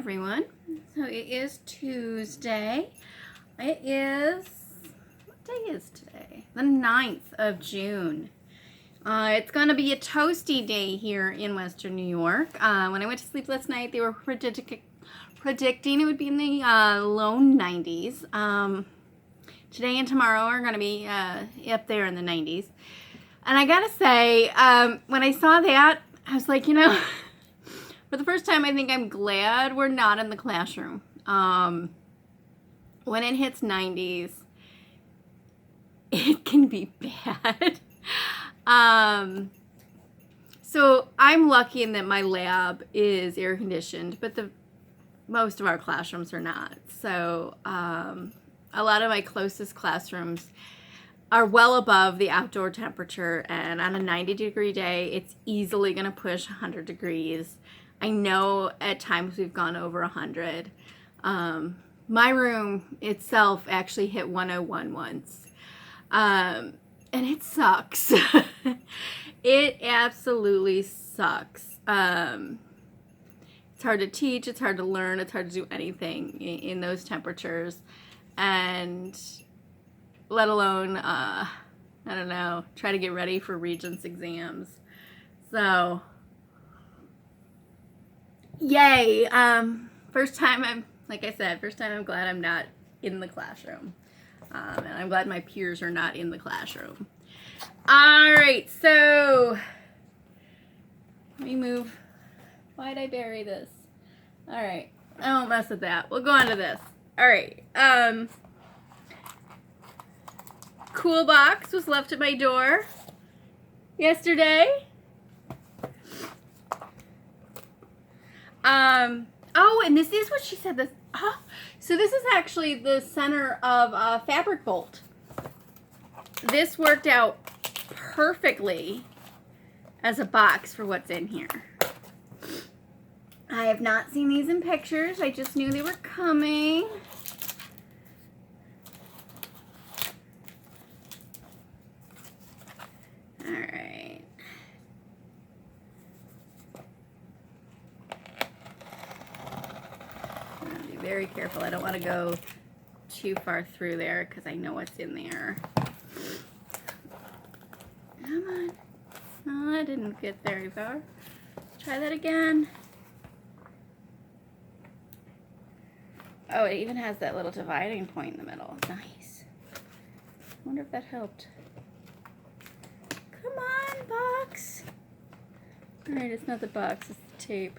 everyone. So it is Tuesday. It is, what day is today? The 9th of June. It's going to be a toasty day here in Western New York. When I went to sleep last night, they were predicting it would be in the low 90s. Today and tomorrow are going to be up there in the 90s. And I gotta say, when I saw that, I was like, for the first time, I think I'm glad we're not in the classroom. When it hits 90s, it can be bad. So I'm lucky in that my lab is air conditioned, but most of our classrooms are not. So a lot of my closest classrooms are well above the outdoor temperature, and on a 90-degree day, it's easily going to push 100 degrees. I know at times we've gone over 100. My room itself actually hit 101 once, and it sucks. It absolutely sucks. It's hard to teach, it's hard to learn, it's hard to do anything in those temperatures, and let alone, I don't know, try to get ready for Regents exams. So, yay. First time I'm glad I'm not in the classroom. And I'm glad my peers are not in the classroom. All right, so, let me move. Why'd I bury this? All right, I won't mess with that. We'll go on to this. All right, Cool box was left at my door yesterday. Oh, and this is what she said. So this is actually the center of a fabric bolt. This worked out perfectly as a box for what's in here. I have not seen these in pictures. I just knew they were coming. All right. I'm gonna be very careful. I don't want to go too far through there because I know what's in there. Come on. Oh, I didn't get very far. Try that again. Oh, it even has that little dividing point in the middle. Nice. I wonder if that helped. Come on, box. All right, it's not the box, it's the tape.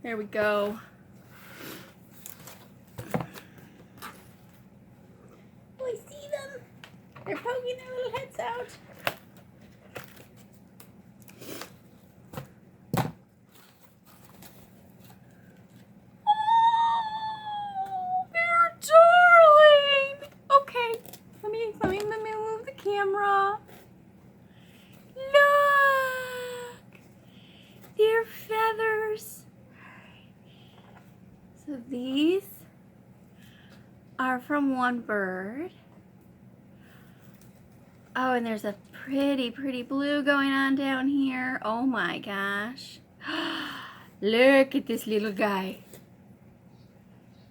There we go. Oh, I see them. They're poking their little heads out. Oh, they're darling. Okay, let me move the camera. Look, they're feathers. So these are from one bird. Oh, and there's a pretty blue going on down here. Oh my gosh. Look at this little guy.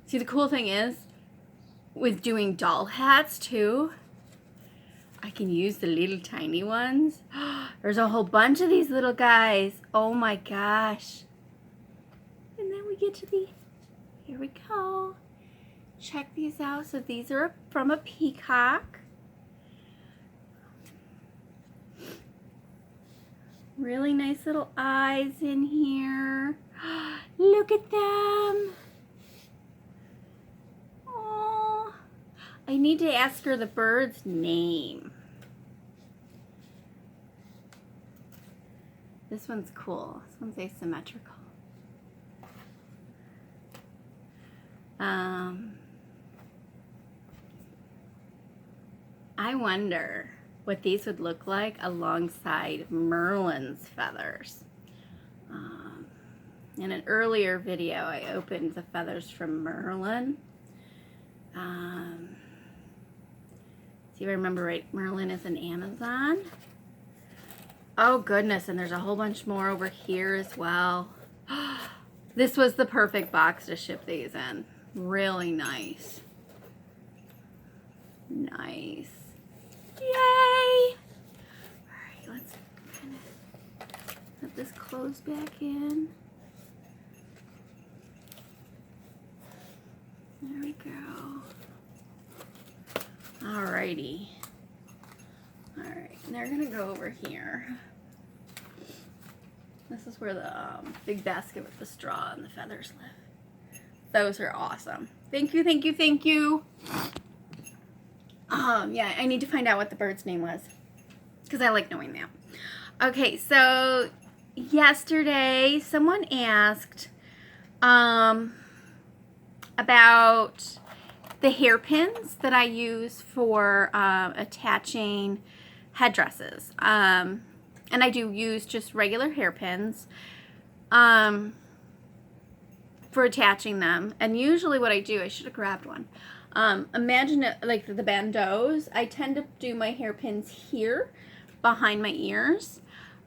See, the cool thing is, with doing doll hats too, I can use the little tiny ones. There's a whole bunch of these little guys. Oh my gosh. And then we get to here we go. Check these out. So these are from a peacock. Really nice little eyes in here. Look at them. Oh, I need to ask her the bird's name. This one's cool. This one's asymmetrical. I wonder what these would look like alongside Merlin's feathers. In an earlier video, I opened the feathers from Merlin. See if I remember right, Merlin is an Amazon. Oh goodness, and there's a whole bunch more over here as well. This was the perfect box to ship these in. Really nice. Nice. Yay! Alright, let's kind of let this close back in. There we go. Alrighty. Alright, and they're gonna go over here. This is where the big basket with the straw and the feathers live. Those are awesome. Thank you, thank you, thank you. Yeah, I need to find out what the bird's name was because I like knowing that. Okay, so yesterday someone asked about the hairpins that I use for attaching headdresses. And I do use just regular hairpins for attaching them. And usually what I do, I should have grabbed one. Imagine it like the bandeaus. I tend to do my hairpins here behind my ears.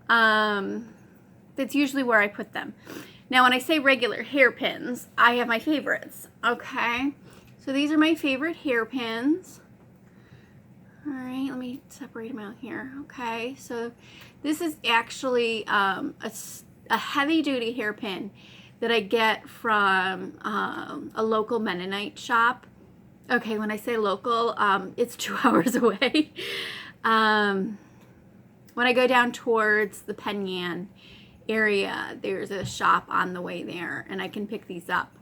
That's usually where I put them. Now when I say regular hairpins, I have my favorites. Okay, so these are my favorite hairpins. All right, let me separate them out here. Okay, so this is actually a heavy-duty hairpin that I get from a local Mennonite shop. Okay, when I say local, it's 2 hours away. When I go down towards the Penn Yan area, there's a shop on the way there, and I can pick these up.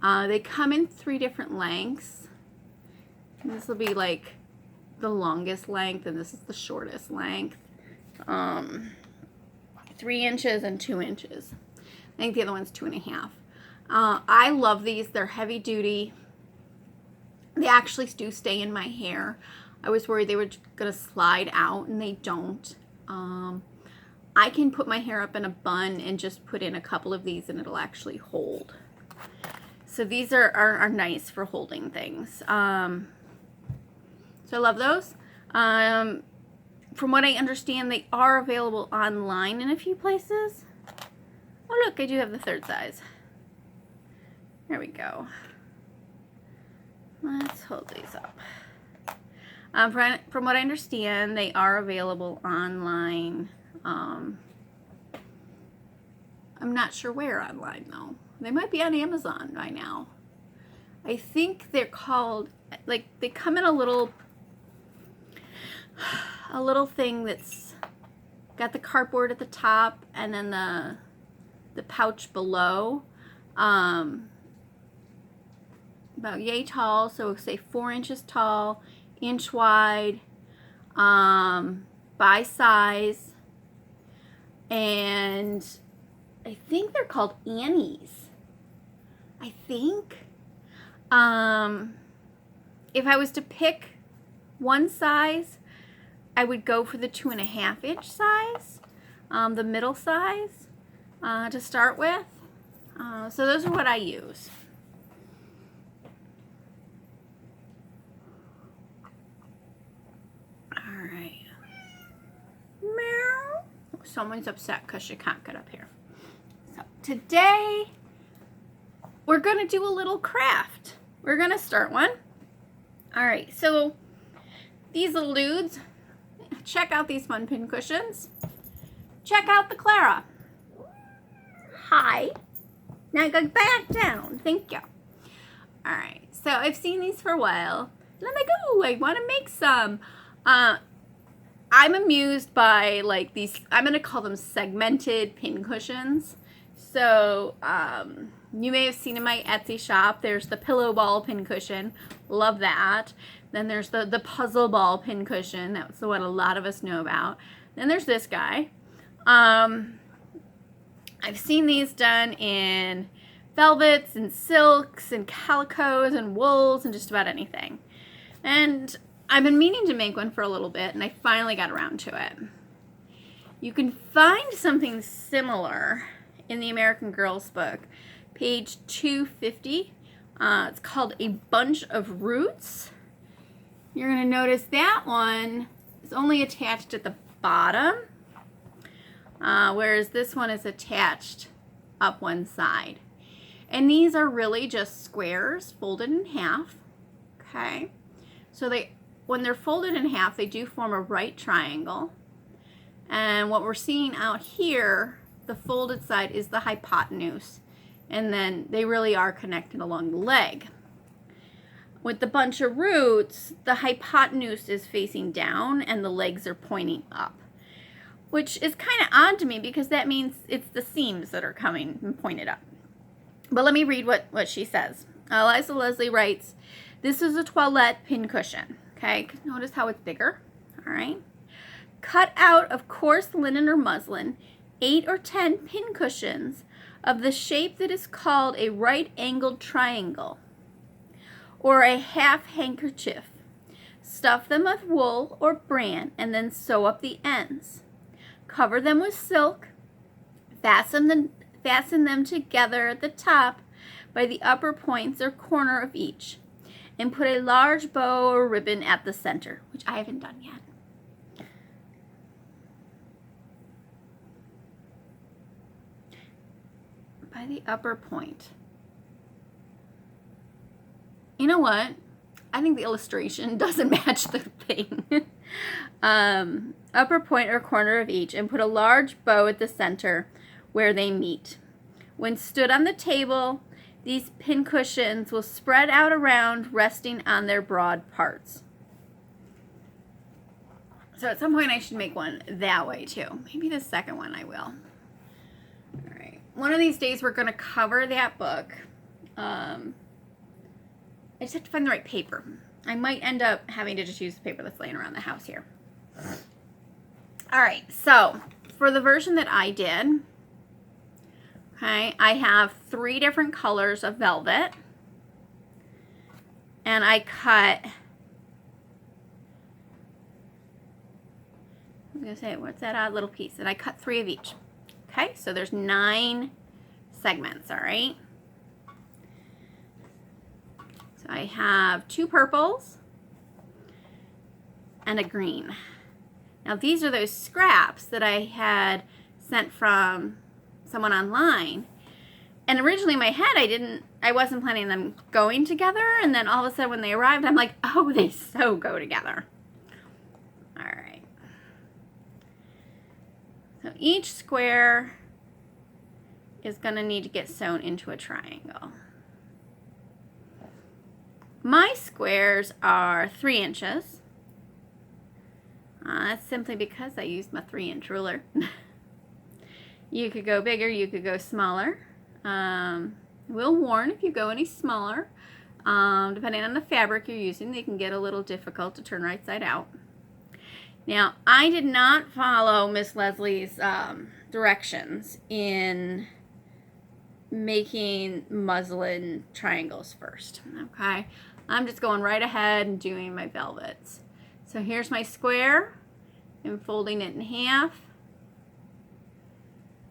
They come in 3 different lengths. This will be like the longest length, and this is the shortest length. 3 inches and 2 inches. I think the other one's 2.5. I love these. They're heavy duty. They actually do stay in my hair. I was worried they were gonna slide out, and they don't. I can put my hair up in a bun and just put in a couple of these, and it'll actually hold. So these are nice for holding things. So I love those. From what I understand, they are available online in a few places. Oh look, I do have the 3rd size. There we go. Let's hold these up. From what I understand, they are available online. I'm not sure where online though. They might be on Amazon by now. I think they're called, like, they come in a little thing that's got the cardboard at the top and then the pouch below. About yay tall, so say 4 inches tall, inch wide, by size, and I think they're called Annie's. I think. If I was to pick one size, I would go for the 2.5 inch size, the middle size, to start with. So those are what I use. All right. Meow. Someone's upset because she can't get up here. So today we're going to do a little craft. We're going to start one. All right, so these little dudes, check out these fun pin cushions. Check out the Clara. Hi. Now go back down. Thank you. All right, so I've seen these for a while. And I'm like, oh, I want to make some. I'm amused by like these, I'm going to call them segmented pin cushions. So, you may have seen in my Etsy shop, there's the pillow ball pin cushion. Love that. Then there's the puzzle ball pin cushion. That's the one a lot of us know about. Then there's this guy. I've seen these done in velvets and silks and calicos and wools and just about anything. And I've been meaning to make one for a little bit, and I finally got around to it. You can find something similar in the American Girls book, page 250. It's called A Bunch of Roots. You're going to notice that one is only attached at the bottom, whereas this one is attached up one side. And these are really just squares folded in half. Okay. So when they're folded in half, they do form a right triangle. And what we're seeing out here, the folded side is the hypotenuse. And then they really are connected along the leg. With the bunch of roots, the hypotenuse is facing down and the legs are pointing up, which is kind of odd to me because that means it's the seams that are coming and pointed up. But let me read what she says. Eliza Leslie writes, this is a toilette pincushion. Okay, notice how it's bigger. All right. Cut out of coarse linen or muslin 8 or 10 pincushions of the shape that is called a right-angled triangle or a half handkerchief. Stuff them with wool or bran and then sew up the ends. Cover them with silk. Fasten them together at the top by the upper points or corner of each. And put a large bow or ribbon at the center, which I haven't done yet. By the upper point. You know what? I think the illustration doesn't match the thing. Upper point or corner of each, and put a large bow at the center where they meet. When stood on the table, these pincushions will spread out around, resting on their broad parts. So at some point I should make one that way too. Maybe the second one I will. All right. One of these days we're going to cover that book. I just have to find the right paper. I might end up having to just use the paper that's laying around the house here. All right, so for the version that I did, okay, I have 3 different colors of velvet. And I cut, I'm going to say, what's that odd little piece? And I cut 3 of each. Okay, so there's 9 segments, all right? So I have 2 purples and a green. Now these are those scraps that I had sent from someone online. And originally in my head, I wasn't planning them going together. And then all of a sudden when they arrived, I'm like, oh, they so go together. All right. So each square is going to need to get sewn into a triangle. My squares are 3 inches. That's simply because I used my 3-inch ruler. You could go bigger, you could go smaller. Will warn if you go any smaller. Depending on the fabric you're using, they can get a little difficult to turn right side out. Now, I did not follow Miss Leslie's directions in making muslin triangles first. Okay, I'm just going right ahead and doing my velvets. So here's my square and folding it in half.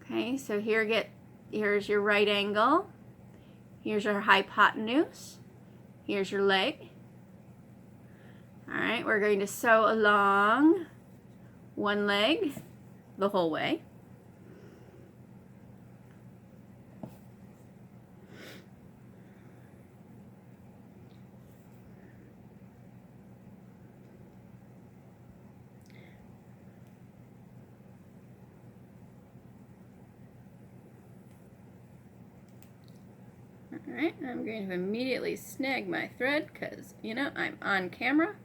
Okay, so here's your right angle. Here's your hypotenuse. Here's your leg. All right, we're going to sew along one leg the whole way. Alright, I'm going to immediately snag my thread because, you know, I'm on camera.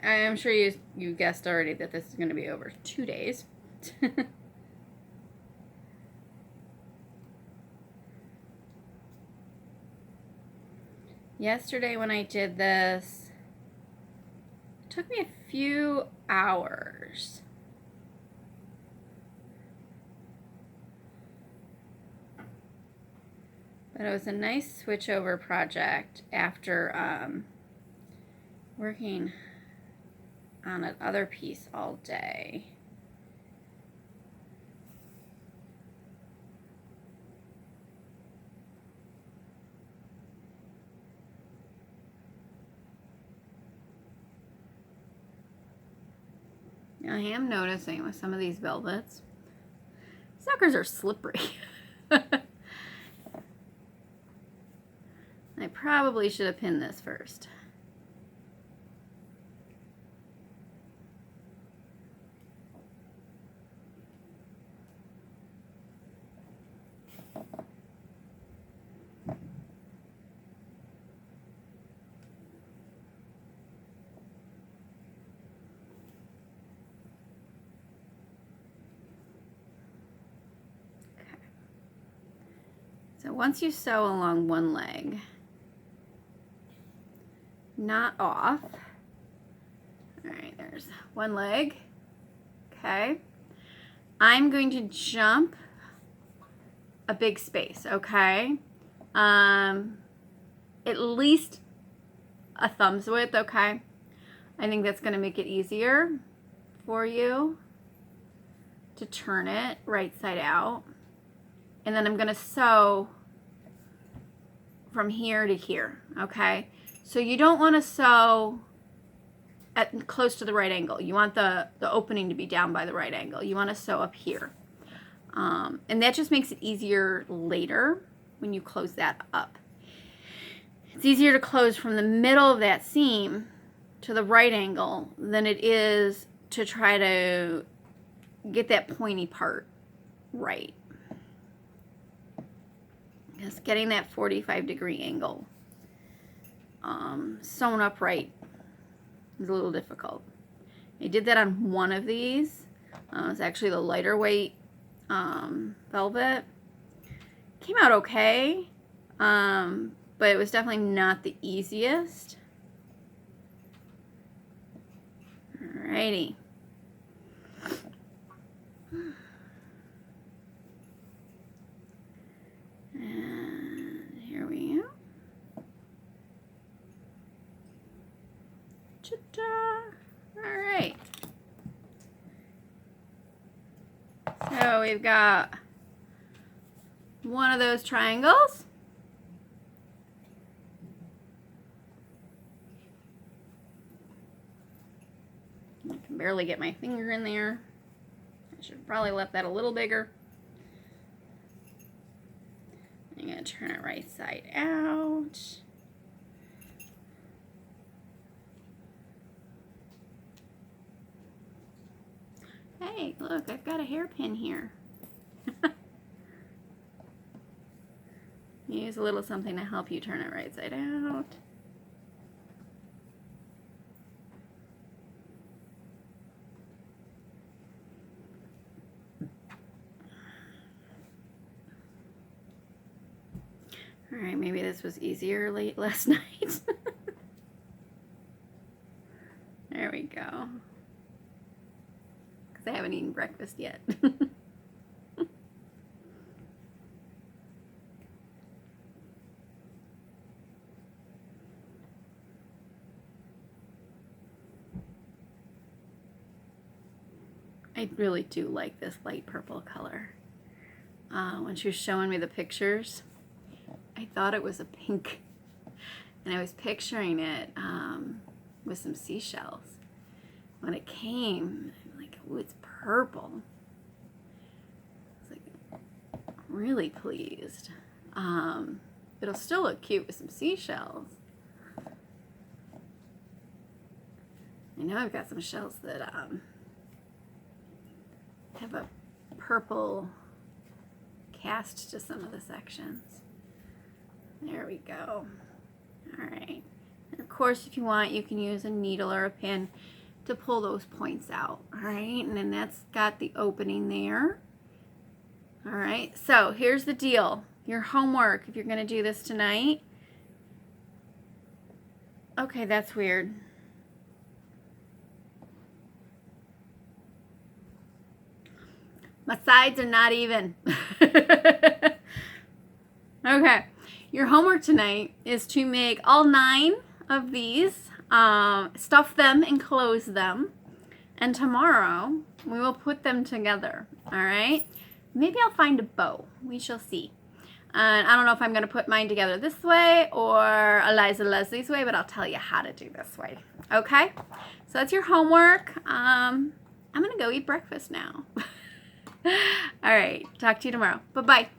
I am sure you guessed already that this is going to be over 2 days. Yesterday when I did this, it took me a few hours. But it was a nice switchover project after working on another piece all day. I am noticing with some of these velvets, suckers are slippery. I probably should have pinned this first. So once you sew along one leg, not off. All right, there's one leg. Okay. I'm going to jump a big space, okay? At least a thumb's width, okay? I think that's going to make it easier for you to turn it right side out. And then I'm going to sew from here to here, okay? So you don't want to sew at close to the right angle. You want the opening to be down by the right angle. You want to sew up here. And that just makes it easier later when you close that up. It's easier to close from the middle of that seam to the right angle than it is to try to get that pointy part right. Just getting that 45-degree angle sewn up right is a little difficult. I did that on one of these. It's actually the lighter weight velvet. Came out okay, but it was definitely not the easiest. Alrighty. And here we go. Ta-da! Alright. So we've got one of those triangles. I can barely get my finger in there. I should probably left that a little bigger. I'm going to turn it right side out. Hey, look, I've got a hairpin here. Use a little something to help you turn it right side out. All right, maybe this was easier late last night. There we go. Because I haven't eaten breakfast yet. I really do like this light purple color. When she was showing me the pictures, I thought it was a pink, and I was picturing it with some seashells. When it came, I'm like, oh, it's purple. I was like, really pleased. It'll still look cute with some seashells. I know I've got some shells that have a purple cast to some of the sections. There we go. All right. And of course, if you want, you can use a needle or a pin to pull those points out. All right. And then that's got the opening there. All right. So here's the deal. Your homework, if you're going to do this tonight. Okay, that's weird. My sides are not even. Okay. Your homework tonight is to make all 9 of these, stuff them and close them, and tomorrow we will put them together, all right? Maybe I'll find a bow. We shall see. And I don't know if I'm going to put mine together this way or Eliza Leslie's way, but I'll tell you how to do this way, okay? So that's your homework. I'm going to go eat breakfast now. All right. Talk to you tomorrow. Bye-bye.